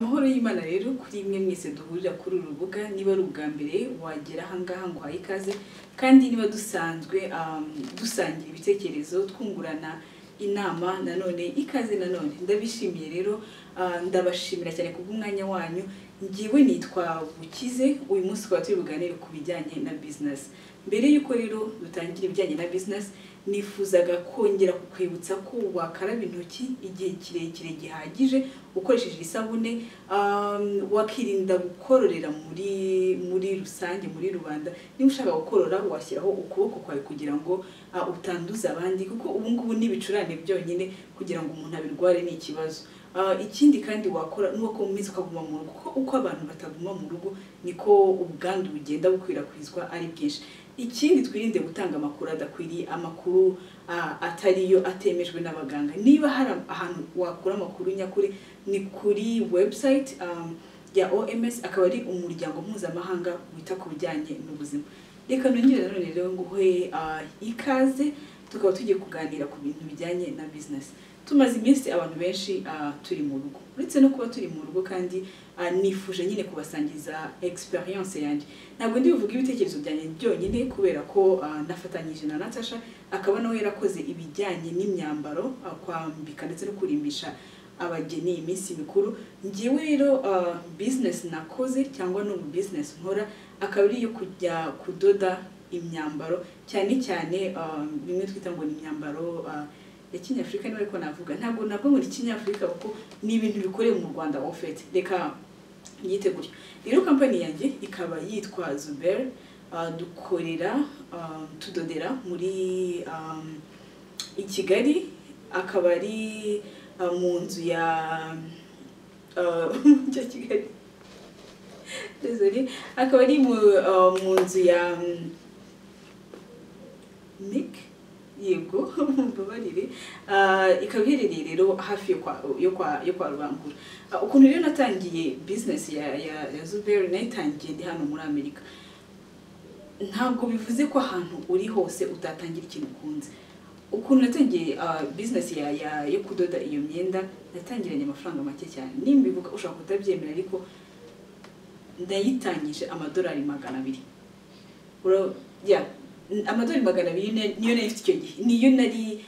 Amahoro y'Imana rero kuri imwe mwese duhurira kuri uru rubuga niba ari ubwa mbere wagera ahangaha ngo haye ikaze kandi niba dusanzwe dusangira ibitekerezo twungurana inama nanone ikaze nanone ndabishimiye rero ndabashimira cyane kubw'umwanya wanyu ngiwe nitwa Bukize uyu munsi kwa turi buganire ku bijyanye na business mbere yuko rero dutangira ibijyanye na business nifuzaga kongera kukwibutsa ko wakaraba intoki igihe kirekire gihagije ukoresheje isabune wakirinda gukororera muri rusange muri rubanda niba ushaka gukorora washyiraho ukuboko kwawe kugira ngo utanduza abandi kuko ubu ngubu n'ibicurane byonyine kugira ngo umuntu abirware ni ikibazo ikindi kandi wakora nuko mu minsi ukaguma mu rugo uko abantu bataguma mu rugo niko ubwandu bugenda bukwirakwizwa ari bwinshi ikindi twirinde gutanga amakuru adakwiriye amakuru atariyo atemejwe n'abaganga niba hari ahantu wakura amakuru nyakuri ni kuri website ya OMS akaba ari umuryango mpuzamahanga wita ku bijyanye n'ubuzima reka nongere none rero nguhe ikaze tukaba tugiye kuganira ku bintu bijyanye na business tumaze iminsi abantu benshi turi mu rugo uretse no kuba turi mu rugo kandi nifuje nyine kubasangiza experience yanjye ntabwo ndi buvuga ibitekerezo byanjye byonyine kubera ko nafatanyije na Natasha akaba nawe yarakoze ibijyanye n'imyambaro kwambika ndetse no kurimbisha abageni iminsi mikuru ngiwe rero business nakoze cyangwa no business nkora akaba ari yo kujya kudoda imyambaro cyane cyane bimwe twita ngo ni imyambaro ya Kinyafrika niba ariko navuga ntabwo muri Kinyafrika kuko ni ibintu bikorewe mu Rwanda en fait reka yitegure rero company yanjye ikaba yitwa Zuber dukorera tudodera muri i Kigali akaba ari mu nzu ya Kigali désolé akaba ari mu nzu ya Nick yego mbabarire ikaba iherereye rero hafi yo kwa Rubangura ukuntu rero natangiye business ya Zuber nayitangiye ndi hano muri Amerika ntabwo bivuze ko ahantu uri hose utatangira ikintu ukunze ukuntu natangiye business yo kudoda iyo myenda natangiranye amafaranga make cyane nimbivuga ushaka kutabyemera ariko ndayitangije amadolari 200 amadolari 200 niyo nari icyo gihe niyo nari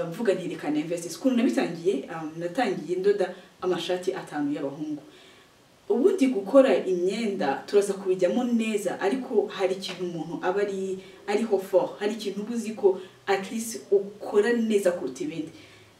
mvuga ntirekana invest ukuntu nabitangiye natangiye ndoda amashati 5 y'abahungu ubundi gukora imyenda turaza kubijyamo neza ariko hari ikintu umuntu aba ariho for hari ikintu ubuzi ko at least ukora neza kuruta ibindi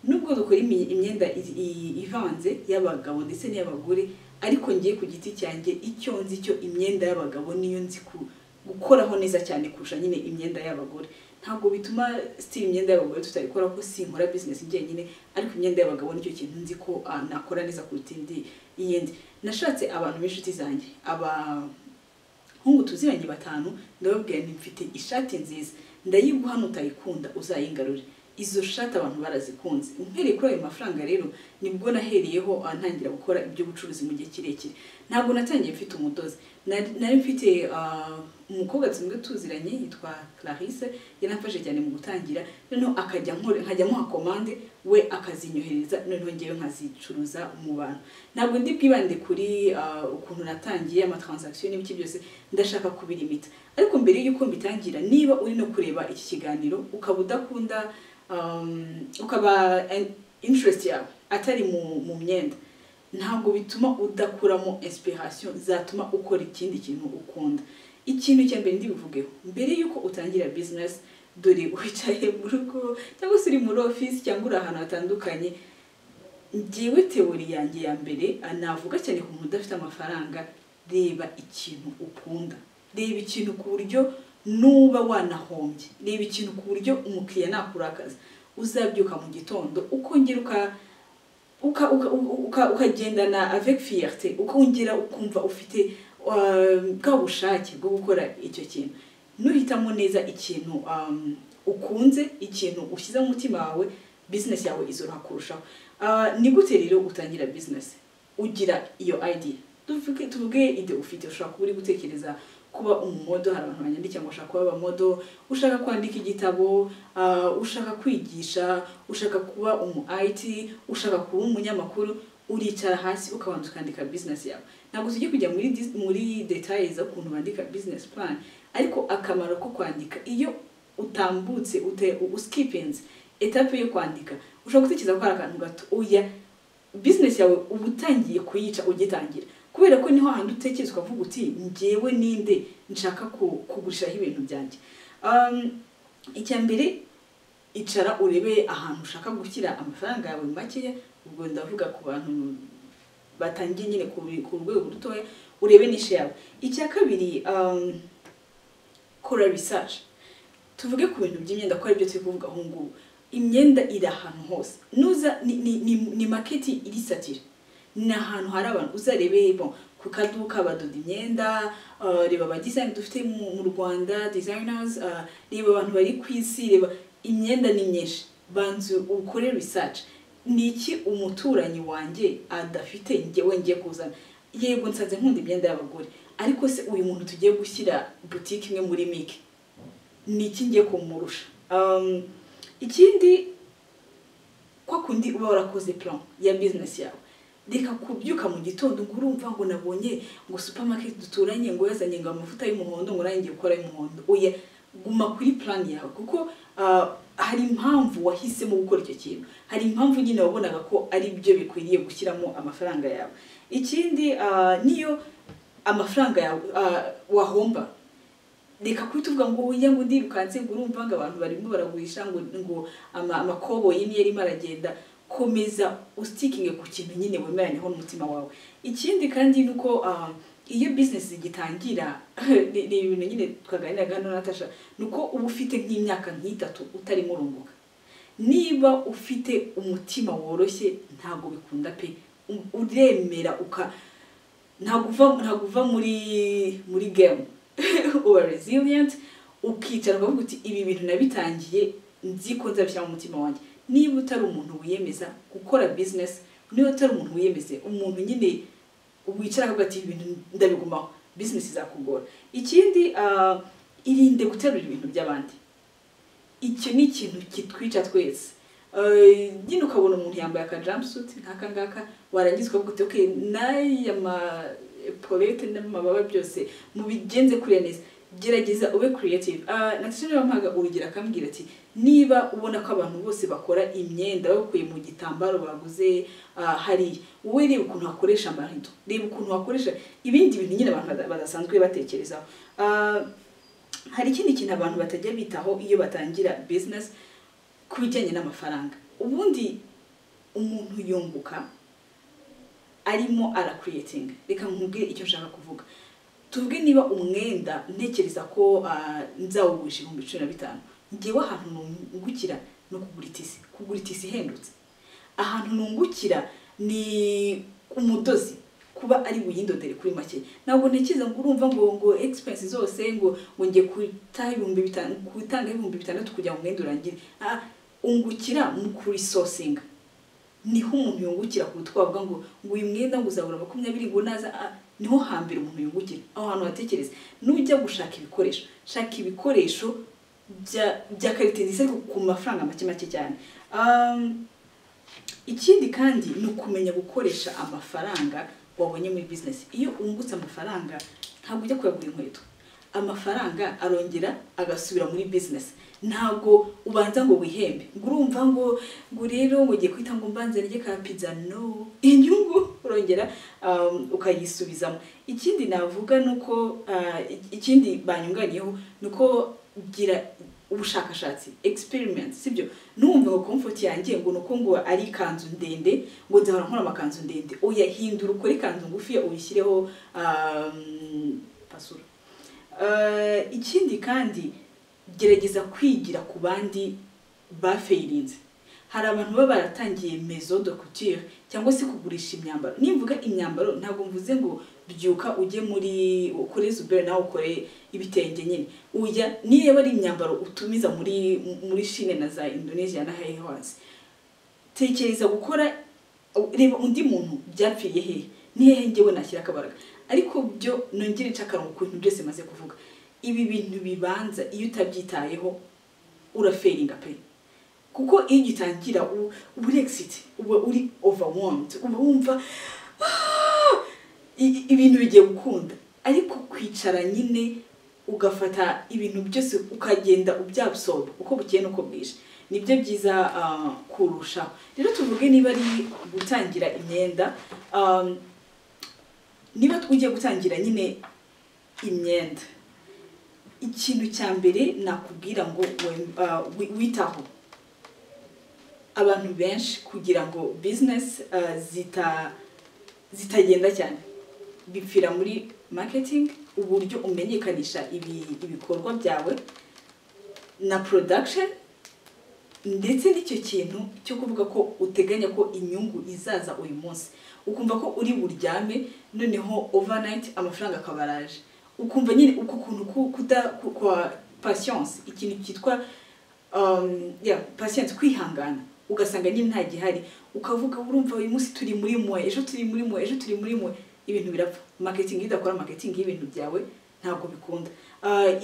nubwo dukora imyenda ivanze y'abagabo ndetse n'iy'abagore ariko ngiye ku giti cyanjye icyo nzi cyo imyenda y'abagabo niyo nzi gukoraho neza cyane kurusha nyine imyenda y'abagore ntabwo bituma still imyenda y'abagore tutayikora ko sinkora business njyenyine ariko imyenda y'abagabo nicyo kintu nzi ko nakora neza kuruta iyindi nashatse abantu b'inshuti zanjye abahungu tuziranye 5 ndababwira nti mfite ishati nziza ndayiguha nutayikunda uzayingarure izo shati abantu barazikunze umpereye kuri ayo mafaranga rero nibwo nahereyeho ntangira gukora ibyo bucuruzi mu gihe kirekire ntabwo natangiye mfite umudozi nari mfite umukobwa tsimwe tuziranye yitwa Clarisse yaramfashe cyane mu gutangira noneho nkajya muha commande we akazinyohereza noneho ngewe nkazicuruza mu bantu ntabwo ndi bwibande kuri ukuntu natangiye ama transaction n'ibiki byose ndashaka kubirimita ariko mbere yuko mbitangira niba uri no kureba iki kiganiro ukaba udakunda ukaba interest yawe atari mu myenda ntabwo bituma udakuramo inspiration zatuma ukora ikindi kintu ukunda ikintu cya mbere ndibivugeho mbere yuko utangira business dore wicaye mu rugo cyangwa se uri muri office cyangwa uri ahantu hatandukanye ngiwe teori yanjye ya mbere navuga cyane ku muntu udafite amafaranga reba ikintu ukunda reba ikintu ku buryo nuba wanahombye reba ikintu ku buryo umukiriya nakurakaza uzabyuka mu gitondo ukongera ukagendana avec fierté ukongera ukumva ufite bwa bushake bwo gukora icyo kintu nuhitamo neza ikintu ukunze ikintu ushyize mu mutima wawe business yawe izoroha kurushaho ni gute rero utangira business ugira iyo idea tuvuge ide ufite ushaka uri gutekereza kuba umumodo hari abantu banyandika ngo ushaka kuba abamodo ushaka kwandika igitabo ushaka kwigisha ushaka kuba IT ushaka kuba umunyamakuru uricara hasi ukabanza ukandika business yawe. Ntabwo tujye kujya muri details zo kuntu bandika business plan, ariko akamaro ko kwandika iyo utambutse uskipinze etape yo kwandika ushobora gutekereza ko ari akantu gato, oya business yawe uba utangiye kuyica ugitangira, kubera ko niho handi utekereza ukavuga uti njyewe ninde nshaka kugurishaho ibintu byanjye. Icyambere icara urebe ahantu ushaka gushyira amafaranga yawe makeya, ubwo ndavuga ku bantu batangiye nyine ku rwego rutoya, urebe nishe yawe. Icya kabiri kora research. Tuvuge ku bintu by'imyenda ko ari byo turi kuvuga aho ngubu. Imyenda iri ahantu hose, nuza ni market iri satire, ni ahantu hari abantu uzarebe ku kaduka badoda imyenda, reba aba design dufite mu Rwanda, designers, reba abantu bari ku isi, reba imyenda ni myinshi. Banzu ukore research, niki umuturanyi wanjye adafite njyewe ngiye kuzana. Yego nsanze nkunda imyenda y'abagore, ariko se uyu muntu tugiye gushyira boutique imwe muri Mike, niki ngiye kumurusha? Ikindi kwa kundi uba warakoze plan ya business yawe, reka kubyuka mu gitondo ngo urumva ngo nabonye ngo supermarket duturanye ngo yazanye ngo amavuta y'umuhondo ngo nanjye gukora y'umuhondo. Oya, guma kuri plan yawe, kuko hari impamvu wahisemo gukora icyo kintu, hari impamvu nyine wabonaga ko ari byo bikwiriye gushyiramo amafaranga yawe. Ikindi niyo amafaranga yawe wahomba, reka kwituvuga ngo uya ngo ndirukanze ngo urumva ngo abantu barimo baragurisha ngo amakoboyi ni yari maragenda. Komeza ustikinge ku kintu nyine wemeranyeho n'umutima wawe. Ikindi kandi nuko iyo business igitangira ni ibintu nyine twaganiraga hano Natasha, nuko uba ufite nk'imyaka nk'itatu utari murunguka. Niba ufite umutima woroshye ntago bikunda pe, uremera ntago uva muri game uba resilient, ukicara ukavuga uti ibi bintu nabitangiye nzi ko nzabishyira mu mutima wanjye. Niba utari umuntu wiyemeza gukora business, niba utari umuntu wiyemeze, umuntu nyine wicara akavuga ati ibintu ndabigumaho, business izakugora. Ikindi irinde guterura ibintu by'abandi. Icyo ni ikintu kitwica twese. Nyine ukabona umuntu yambaye aka jumpsuit nk'aka ngaka, warangiza ukavuga uti okay n'aya polete n'amababa byose mubigenze kuri neza. Gerageza ube creative. Natasha yampaga urugero akambwira ati niba ubona ko abantu bose bakora imyenda bakuye mu gitambaro baguze hari wowe reba ukuntu hakoresha amarido, reba ukuntu hakoresha ibindi bintu nyine abantu badasanzwe batekerezaho. Hari ikindi kintu abantu batajya bitaho iyo batangira business kubijyanye n'amafaranga. Ubundi umuntu yunguka arimo ara creating. Reka nkubwire icyo nshaka kuvuga. Tuvuge niba umwenda ntekereza ko nzawugurisha 15,000, ngewe ahantu nungukira no kugura itisi ihendutse. Ahantu nungukira ni umudozi kuba ari buyindodere kuri make. Ntabwo ntekereza ngo urumva ngo expenses zose ngo ngiye kwita 5,000 kwitanga 5,000 kujya mu mwenda urangire. Ungukira mu kuri sourcing. Niho umuntu yungukira ku twavuga ngo uyu mwenda ngo uzabura 20 ngo naza, niho hambere umuntu yungukira. Aho hantu hatekereza nujya gushaka ibikoresho, shaka ibikoresho bya quality nziza ku mafaranga make cyane. Ikindi kandi ni ukumenya gukoresha amafaranga wabonye muri business. Iyo ungutse amafaranga ntabwo ujya kuyagura inkweto, amafaranga arongera agasubira muri business. Ntabwo ubanza ngo wihembe ngo urumva ngo rero ngo giye kwita ngo mbanze rye ka pizza, no, inyungu urongera ukayisubizamo. Ikindi navuga nuko ikindi banyunganiyeho nuko gira ubushakashatsi, experiment, sibyo? Numva ngo comfort yanjye ngo nuko ngo ari kanzu ndende ngo nzahora nkora amakanzu ndende. Oya, hindura ukore kanzu ngufi uyishyireho pasura. Ikindi kandi gerageza kwigira ku bandi bafeirinze. Hari abantu baba baratangiye maison de couture cyangwa se kugurisha imyambaro. Nimvuga imyambaro ntabwo mvuze ngo byuka ujye muri ukore Zuber nawe ukore ibitenge nyine. Uya niba ari imyambaro utumiza muri Chine na za Indonesia na hehe hose. Tekereza gukora, reba undi muntu byapfiriye hehe, ni hehe ngewe nashyira akabaraga. Ariko byo nongere nshakarongo ku bintu byose maze kuvuga. Ibi bintu bibanza iyo utabyitayeho uraferinga pe. kuko iyo ugitangira uri excited uba uri overwhelmed uba wumva ibintu bigiye gukunda ariko kwicara nyine ugafata ibintu byose ukagenda ubyabsorb uko bukeye nuko bwije nibyo byiza kurusha rero tuvuge niba ari gutangira imyenda niba tugiye gutangira nyine imyenda ikintu cya mbere nakubwira ngo witaho abantu benshi kugira ngo business zitagenda cyane bipfira muri marketing uburyo umenyekanisha ibikorwa byawe na production ndetse n'icyo kintu cyo kuvuga ko uteganya ko inyungu izaza uyu munsi ukumva ko uri buryame noneho overnight amafaranga akabaraje ukumva nyine uko kuntu kwa patience ikintu cyitwa patience kwihangana ugasanga nyine nta gihari ukavuga urumva uyu munsi turi muri mwe ejo turi muri mwe ejo turi muri mwe ibintu birapfa marketing idakora marketing y'ibintu byawe ntabwo bikunda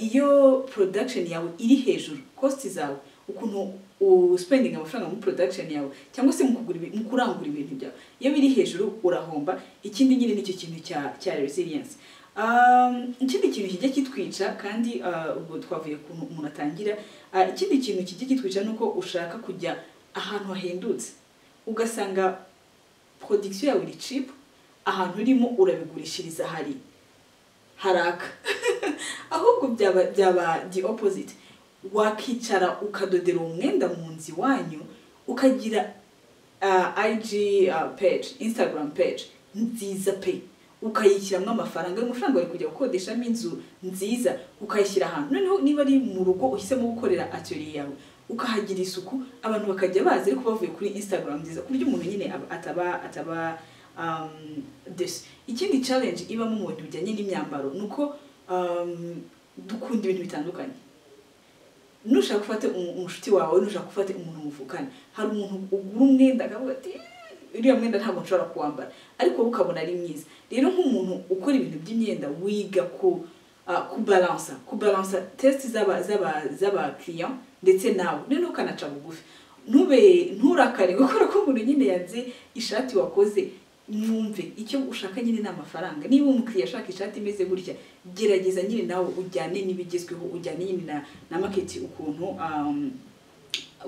iyo production yawe iri hejuru cost zawe ukuntu spending amafaranga mu production yawe cyangwa se mu kurangura ibintu byawe iyo biri hejuru urahomba ikindi nyine nicyo kintu cya resilience ikindi kintu kijya kitwica kandi ubwo twavuye ku umuntu atangira ikindi kintu kijya kitwica nuko ushaka kujya ahantu hahendutse ugasanga production yawe iri cheap ahantu urimo urabigurishiriza haraka ahubwo byaba the opposite wakicara ukadodera umwenda mu nzi wanyu ukagira IG page Instagram page nziza pe ukayishyiramo amafaranga bari kujya gukodeshamo inzu nziza ukayishyira ahantu noneho niba ari mu rugo uhisemo gukorera atelier yawe ukahagira isuku abantu bakajya bazi ariko bavuye kuri Instagram nziza kurya umuntu nyine ataba ikindi challenge iba mu bintu bijyanye n'imyambaro nuko dukunda ibintu bitandukanye nushaka gufata umushuti wawe nushaka gufata umuntu muvukana hari umuntu ugura umwenda akavuga ati uriya mwenda ntabwo nshobora kuwambara ariko ukabona ari mwiza rero nk'umuntu ukora ibintu by'imyenda wiga kubalansa test z'aba client ndetse nawe none ukanaca bugufi nturakare gukora ko umuntu nyine yanze ishati wakoze mwumve icyo ushaka nyine n'amafaranga niba umukiriya ashaka ishati imeze gutya gerageza nyine nawe ujyane n'ibigezweho ujyane nyine na market ukuntu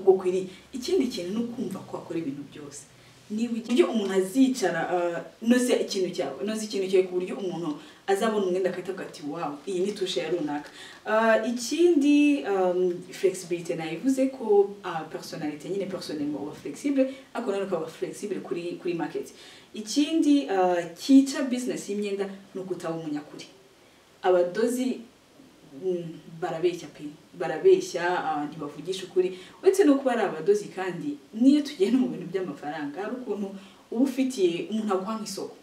gukwiriye ikindi kintu no kumva ko akora ibintu byose niba ibyo umuntu azicara noze ikintu cyawe ku buryo umuntu azabona umwenda akahita ati wow iyi ni tushe ya runaka ikindi flexibility nayivuze ko personality nyine personnellement uba flexible ariko nawe ukaba flexible kuri market ikindi kica business y'imyenda no kutaba umunyakuri abadozi barabeshya ntibavugisha ukuri uretse no kuba ari abadozi kandi niyo tugenda mu bintu by'amafaranga hari ukuntu uba ufitiye umuntu aguha nk'isoko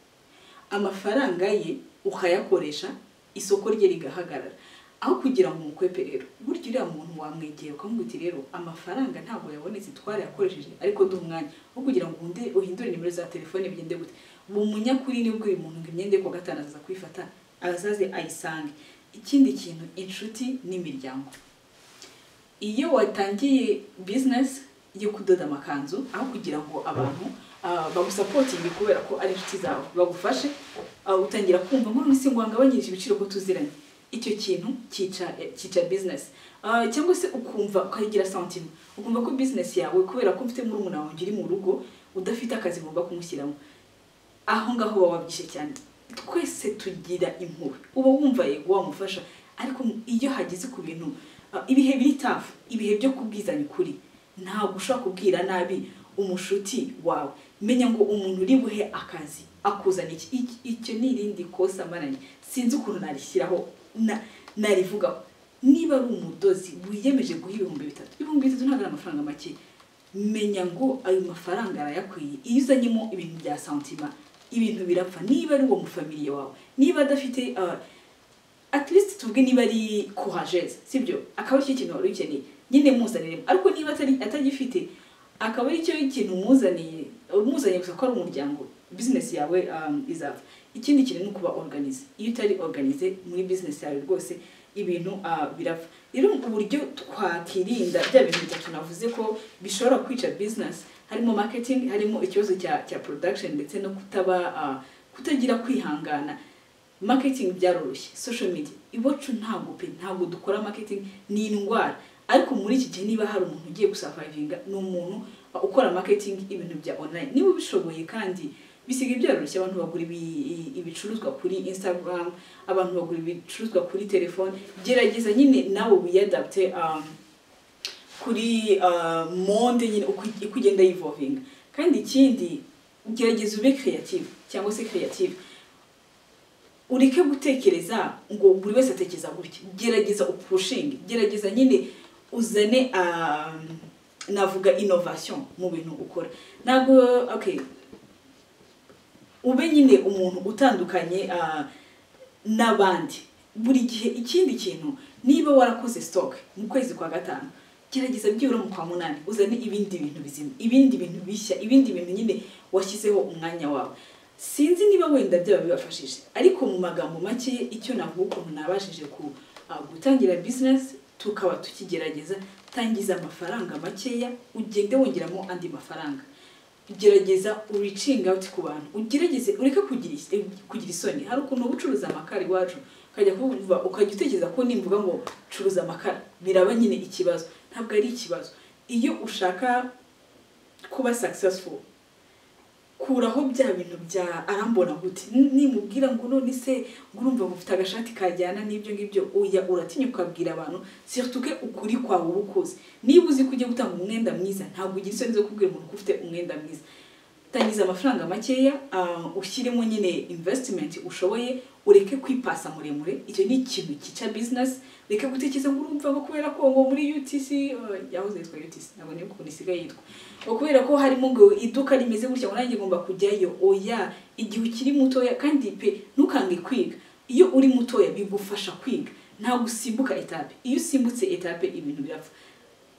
amafaranga ye ukayakoresha isoko rye rigahagarara aho kugira ngo umukwepe rero burya uriya muntu wamwegera ukamubwira uti rero amafaranga ntabwo yabonetse twarayakoresheje ariko duha umwanya aho kugira ngo uhindure nimero za telefone bigende gute ubu munyakuri nibwo uyu muntu ngo imyenda yo ku gatanu azaza kwifata azaze ayisange ikindi kintu inshuti n'imiryango iyo watangiye business yo kudoda amakanzu aho kugira ngo abantu bagusapotinge kubera ko ari inshuti zawe bagufashe utangira kumva ngo nisi ngo ngabanyirije ibiciro ko tuziranye icyo kintu kica business cyangwa se ukumva ukayigira sentiment ukumva ko business yawe kubera ko mfite muri umuntu wawe uri mu rugo udafite akazi ngomba kumushyiramo aho ngaho wabyishe cyane twese tugira impuhwe uba wumva yego wamufasha ariko iyo hageze ku bintu ibihe biri tough ibihe byo kubwizanya ukuri ntabwo ushobora kubwira nabi umushuti wawe menya ngo umuntu uri buhe akazi akuzana icyo nirindi kosa mananye sinzi ukuntu narishyiraho narivuga niba ari umudozi wiyemeje guha 3,000 ntabwo ari amafaranga make menya ngo ayo mafaranga arayakwiye iyo uzanyemo ibintu bya sentiment ibintu birapfa niba ari uwo mufamiliye wawe niba adafite at least tuvuge niba ari courageuse sibyo akaba iki kintu wari ukeneye nyine muzanire ariko niba atagifite akaba ari cyo ikintu umuzaniye gusa ko ari umuryango business yawe izapfa ikindi kintu no kuba organize iyo utari organize muri business yawe rwose ibintu birapfa. Rero uburyo twakirinda bya bintu bitatu navuze ko bishobora kwica business, harimo marketing, harimo ikibazo cya production ndetse no kutagira kwihangana. Marketing byaroroshye, social media iwacu ntabwo dukora marketing, ni indwara. Ariko muri iki gihe niba hari umuntu ugiye gusurvivinga ni umuntu ukora marketing ibintu bya online. Niba bishoboye kandi bisigaye byaroroshye, abantu bagura ibicuruzwa kuri Instagram, abantu bagura ibicuruzwa kuri telefone. Gerageza nyine nawe wiyadapte kuri monde nyine uko ugenda evolving. Kandi ikindi gerageza ube creative cyangwa se creative. Ureke gutekereza ngo buri wese atekereza gutya. Gerageza upushinge, gerageza nyine uzane navuga innovation mu bintu ukora. Ntabwo ube nyine umuntu utandukanye n'abandi buri gihe. Ikindi kintu, niba warakoze stock mu kwezi kwa gatanu, gerageza byibura mu kwa munani uzane ibindi bintu bizima, ibindi bintu bishya, ibindi bintu nyine washyizeho umwanya wawe. Sinzi niba wenda byaba bibafashije, ariko mu magambo make icyo navuga ukuntu nabashije gutangira business tukaba tukigerageza. Tangiza amafaranga makeya, ugende wongeramo andi mafaranga. Gerageza reaching out ku bantu, ugerageze ureke kugira isoni. Hari ukuntu ubucuruza amakara iwacu ukajya kuvuga ukajya utekereza ko nimvuga ngo curuza amakara biraba nyine ikibazo. Ntabwo ari ikibazo. Iyo ushaka kuba successful, kuraho bya bintu bya arambona gute, nimubwira ngo none se ngurumva mufite agashati kajyana n'ibyo ngibyo, oya uratinya ukabwira abantu surtout que ukuri kwawe ubukoze. Niba uzi kujya gutanga umwenda mwiza, ntabwo ugira isoni zo kubwira umuntu ko ufite umwenda mwiza. Tangiza amafaranga makeya, ushyiremo nyine investment ushoboye, ureke kwipasa muremure. Icyo ni ikintu kica business. Reka gutekereza ngo urumva ko kubera ko ngo muri UTC yahoze yitwa UTC, ntabwo niba ukuntu isigaye yitwa, kubera ko harimo ngo iduka rimeze gutya ngo nanjye ngomba kujyayo. Oya, igihe ukiri mutoya kandi pe ntukange kwiga. Iyo uri mutoya bigufasha kwiga, ntabwo usimbuka etape. Iyo usimbutse etape ibintu birapfa.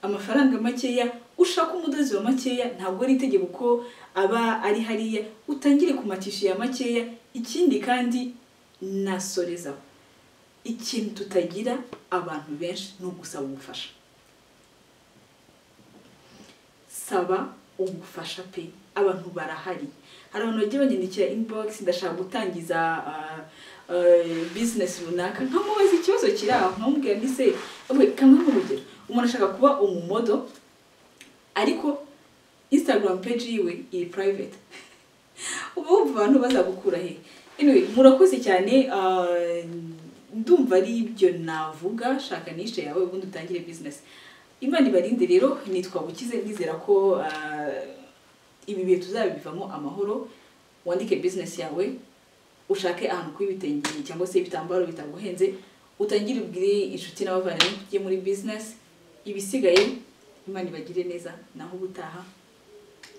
Amafaranga makeya, ushaka umudozi wa makeya, ntabwo ari itegeko ko aba ari hariya, utangire ku matishu ya makeya. Ikindi kandi nasoreza, ikintu tutagira abantu benshi no gusaba ubufasha. Saba ubufasha pe, abantu barahari. Hari abantu bagiye banyandikira inbox, ndashaka gutangiza business runaka, nkamubaza ikibazo kiri aho, nkamubwira nti se kamwe mu rugero, umuntu ashaka kuba umumodo ariko Instagram page yiwe iri private. Ubu abantu bazagukura he? Anyway, murakoze cyane. Ndumva ari ibyo navuga. Shaka nishe yawe ubundi utangire business. Imana ibarinde. Rero nitwa Bukize, nizera ko ibi bihe tuzabivamo amahoro. Wandike business yawe, ushake ahantu kwibitengeye cyangwa se ibitambaro bitaguhenze, utangire ubwire inshuti n'abavandimwe kujye muri business. Ibisigaye Imana ibagire neza, naho ubutaha.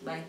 Bye.